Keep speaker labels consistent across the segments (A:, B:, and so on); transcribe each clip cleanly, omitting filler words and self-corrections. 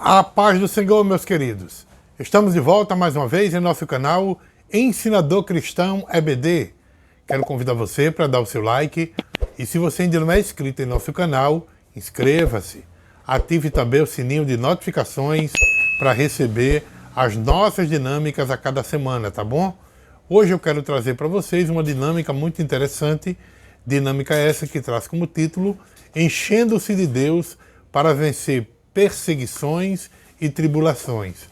A: A paz do Senhor, meus queridos. Estamos de volta mais uma vez em nosso canal Ensinador Cristão EBD. Quero convidar você para dar o seu like e se você ainda não é inscrito em nosso canal, inscreva-se. Ative também o sininho de notificações para receber as nossas dinâmicas a cada semana, tá bom? Hoje eu quero trazer para vocês uma dinâmica muito interessante, dinâmica essa que traz como título Enchendo-se de Deus para vencer perseguições e tribulações.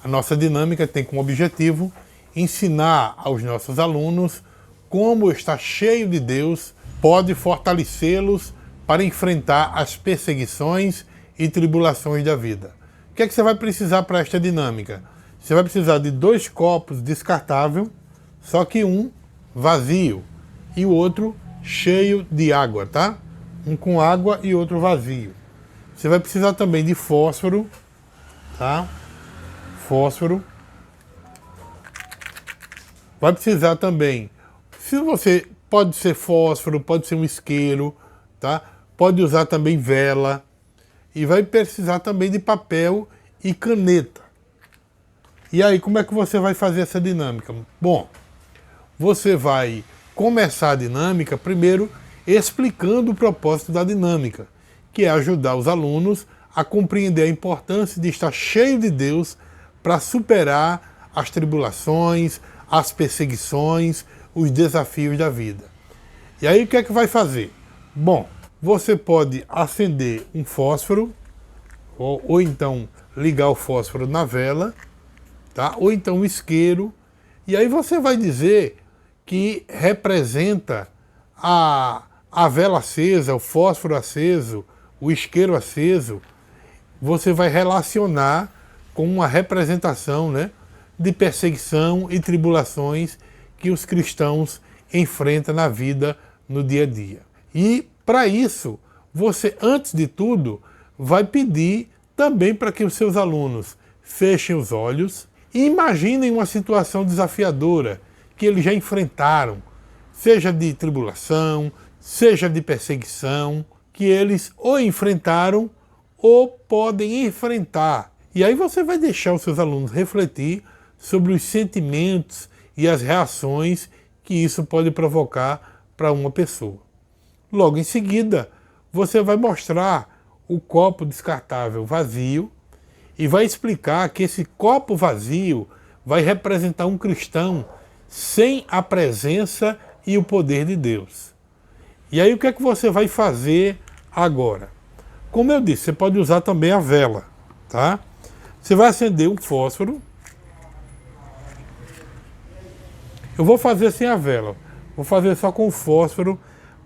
A: A nossa dinâmica tem como objetivo ensinar aos nossos alunos como estar cheio de Deus pode fortalecê-los para enfrentar as perseguições e tribulações da vida. O que é que você vai precisar para esta dinâmica? Você vai precisar de 2 copos descartáveis, só que um vazio e o outro cheio de água, tá? Um com água e outro vazio. Você vai precisar também de fósforo, tá? Fósforo. Vai precisar também, se você pode ser fósforo, pode ser um isqueiro, tá? Pode usar também vela. E vai precisar também de papel e caneta. E aí, como é que você vai fazer essa dinâmica? Bom, você vai começar a dinâmica primeiro explicando o propósito da dinâmica, que é ajudar os alunos a compreender a importância de estar cheio de Deus para superar as tribulações, as perseguições, os desafios da vida. E aí o que é que vai fazer? Bom, você pode acender um fósforo, ou então ligar o fósforo na vela, tá? Ou então um isqueiro, e aí você vai dizer que representa a vela acesa, o fósforo aceso, o isqueiro aceso, você vai relacionar com uma representação, né, de perseguição e tribulações que os cristãos enfrentam na vida, no dia a dia. E para isso, você, antes de tudo, vai pedir também para que os seus alunos fechem os olhos e imaginem uma situação desafiadora que eles já enfrentaram, seja de tribulação, seja de perseguição, que eles ou enfrentaram ou podem enfrentar. E aí você vai deixar os seus alunos refletir sobre os sentimentos e as reações que isso pode provocar para uma pessoa. Logo em seguida, você vai mostrar o copo descartável vazio e vai explicar que esse copo vazio vai representar um cristão sem a presença e o poder de Deus. E aí o que é que você vai fazer agora? Como eu disse, você pode usar também a vela, tá? Você vai acender um fósforo. Eu vou fazer sem a vela, vou fazer só com o fósforo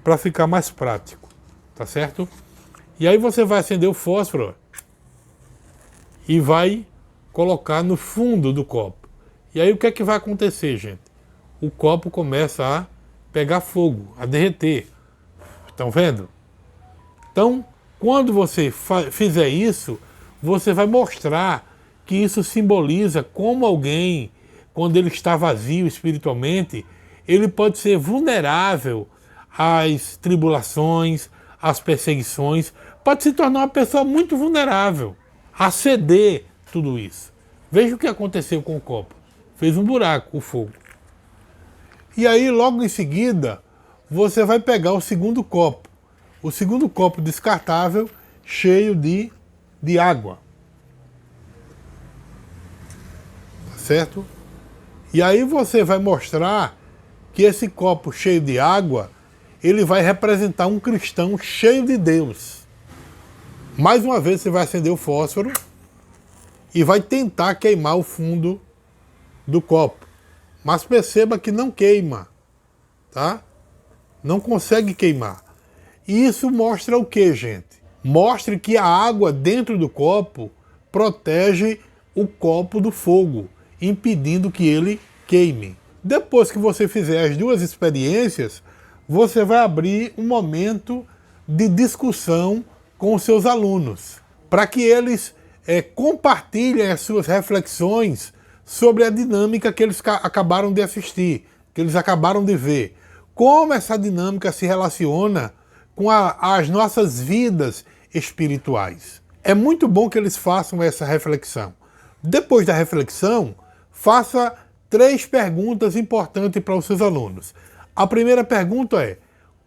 A: para ficar mais prático, tá certo? E aí você vai acender o fósforo e vai colocar no fundo do copo. E aí o que é que vai acontecer, gente? O copo começa a pegar fogo, a derreter. Estão vendo? Então, quando você fizer isso, você vai mostrar que isso simboliza como alguém, quando ele está vazio espiritualmente, ele pode ser vulnerável às tribulações, às perseguições, pode se tornar uma pessoa muito vulnerável a ceder tudo isso. Veja o que aconteceu com o copo. Fez um buraco, o fogo. E aí, logo em seguida, você vai pegar o segundo copo. O segundo copo descartável, cheio de água. Certo? E aí você vai mostrar que esse copo cheio de água, ele vai representar um cristão cheio de Deus. Mais uma vez você vai acender o fósforo e vai tentar queimar o fundo do copo. Mas perceba que não queima, tá? Não consegue queimar. E isso mostra o que, gente? Mostra que a água dentro do copo protege o copo do fogo, impedindo que ele queime. Depois que você fizer as 2 experiências, você vai abrir um momento de discussão com os seus alunos, para que eles compartilhem as suas reflexões sobre a dinâmica que eles acabaram de assistir, que eles acabaram de ver. Como essa dinâmica se relaciona com as nossas vidas espirituais. é muito bom que eles façam essa reflexão. Depois da reflexão, faça 3 perguntas importantes para os seus alunos. A primeira pergunta é: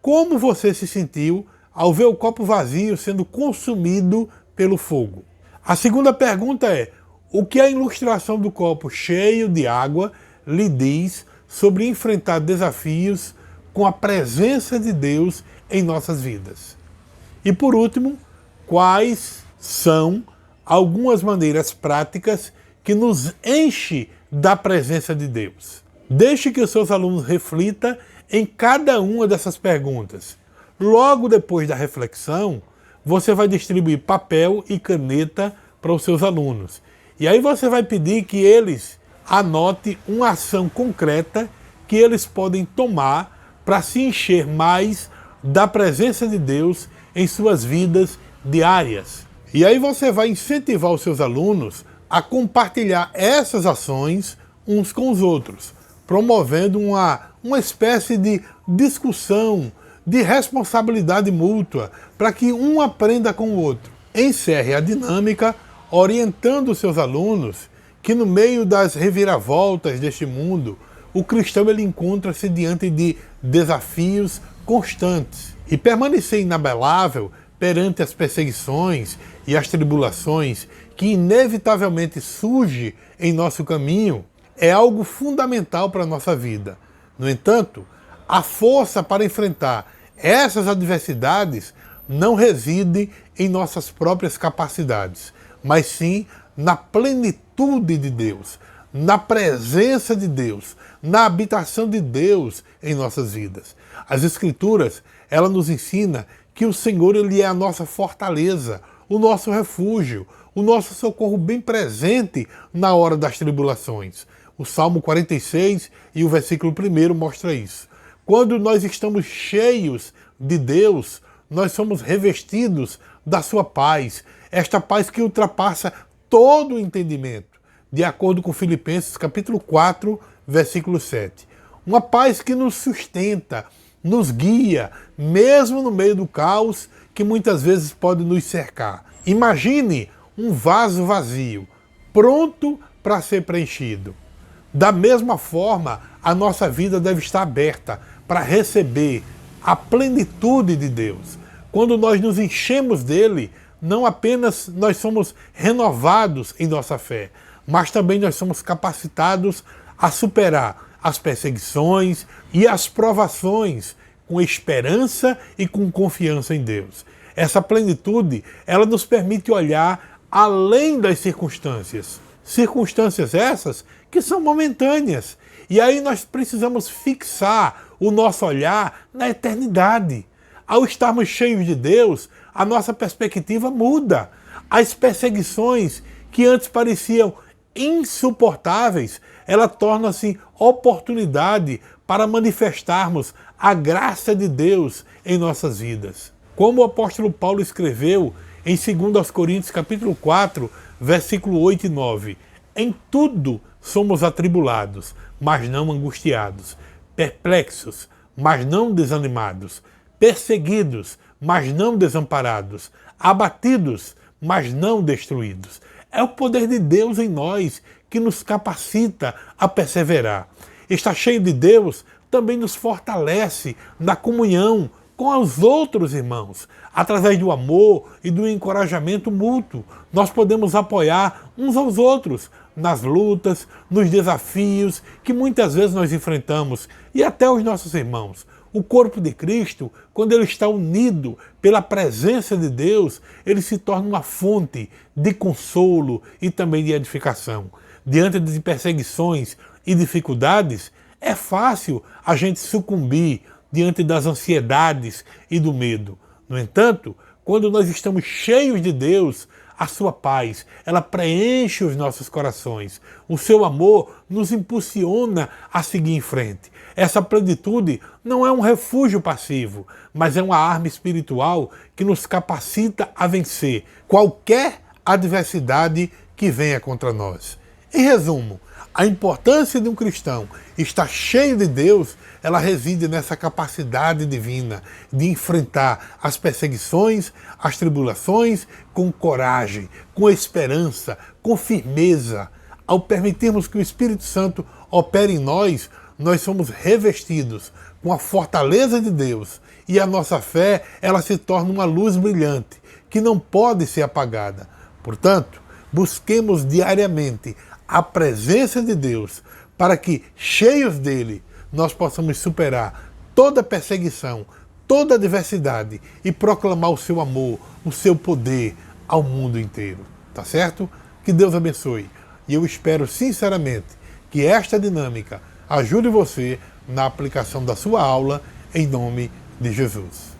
A: como você se sentiu ao ver o copo vazio sendo consumido pelo fogo? A segunda pergunta é: o que a ilustração do copo cheio de água lhe diz sobre enfrentar desafios com a presença de Deus em nossas vidas? E por último, quais são algumas maneiras práticas que nos enchem da presença de Deus? Deixe que os seus alunos reflitam em cada uma dessas perguntas. Logo depois da reflexão, você vai distribuir papel e caneta para os seus alunos. E aí você vai pedir que eles anotem uma ação concreta que eles podem tomar para se encher mais da presença de Deus em suas vidas diárias. E aí você vai incentivar os seus alunos a compartilhar essas ações uns com os outros, promovendo uma espécie de discussão, de responsabilidade mútua, para que um aprenda com o outro. Encerre a dinâmica orientando os seus alunos que no meio das reviravoltas deste mundo, o cristão ele encontra-se diante de desafios constantes. E permanecer inabalável perante as perseguições e as tribulações que inevitavelmente surgem em nosso caminho é algo fundamental para a nossa vida. No entanto, a força para enfrentar essas adversidades não reside em nossas próprias capacidades, mas sim na plenitude de Deus, na presença de Deus, na habitação de Deus em nossas vidas. As Escrituras, ela nos ensina que o Senhor ele é a nossa fortaleza, o nosso refúgio, o nosso socorro bem presente na hora das tribulações. O Salmo 46 e o versículo 1 mostra isso. Quando nós estamos cheios de Deus, nós somos revestidos da sua paz, esta paz que ultrapassa todo o entendimento, de acordo com Filipenses capítulo 4, versículo 7. Uma paz que nos sustenta, nos guia, mesmo no meio do caos que muitas vezes pode nos cercar. Imagine um vaso vazio, pronto para ser preenchido. Da mesma forma, a nossa vida deve estar aberta para receber a plenitude de Deus. Quando nós nos enchemos dele, não apenas nós somos renovados em nossa fé, mas também nós somos capacitados a superar as perseguições e as provações com esperança e com confiança em Deus. Essa plenitude, ela nos permite olhar além das circunstâncias. Circunstâncias essas que são momentâneas. E aí nós precisamos fixar o nosso olhar na eternidade. Ao estarmos cheios de Deus, a nossa perspectiva muda. As perseguições que antes pareciam insuportáveis, ela torna-se oportunidade para manifestarmos a graça de Deus em nossas vidas. Como o apóstolo Paulo escreveu em 2 Coríntios capítulo 4, versículo 8 e 9. Em tudo somos atribulados, mas não angustiados, perplexos, mas não desanimados, perseguidos, mas não desamparados, abatidos, mas não destruídos. É o poder de Deus em nós que nos capacita a perseverar. Estar cheio de Deus também nos fortalece na comunhão com os outros irmãos. Através do amor e do encorajamento mútuo, nós podemos apoiar uns aos outros nas lutas, nos desafios que muitas vezes nós enfrentamos e até os nossos irmãos. O corpo de Cristo, quando ele está unido pela presença de Deus, ele se torna uma fonte de consolo e também de edificação. Diante de perseguições e dificuldades, é fácil a gente sucumbir diante das ansiedades e do medo. No entanto, quando nós estamos cheios de Deus, a sua paz, ela preenche os nossos corações. O seu amor nos impulsiona a seguir em frente. Essa plenitude não é um refúgio passivo, mas é uma arma espiritual que nos capacita a vencer qualquer adversidade que venha contra nós. Em resumo, a importância de um cristão estar cheio de Deus, ela reside nessa capacidade divina de enfrentar as perseguições, as tribulações com coragem, com esperança, com firmeza. Ao permitirmos que o Espírito Santo opere em nós, nós somos revestidos com a fortaleza de Deus e a nossa fé, ela se torna uma luz brilhante que não pode ser apagada. Portanto, busquemos diariamente a presença de Deus para que, cheios dele, nós possamos superar toda perseguição, toda adversidade e proclamar o seu amor, o seu poder ao mundo inteiro. Tá certo? Que Deus abençoe. E eu espero sinceramente que esta dinâmica ajude você na aplicação da sua aula, em nome de Jesus.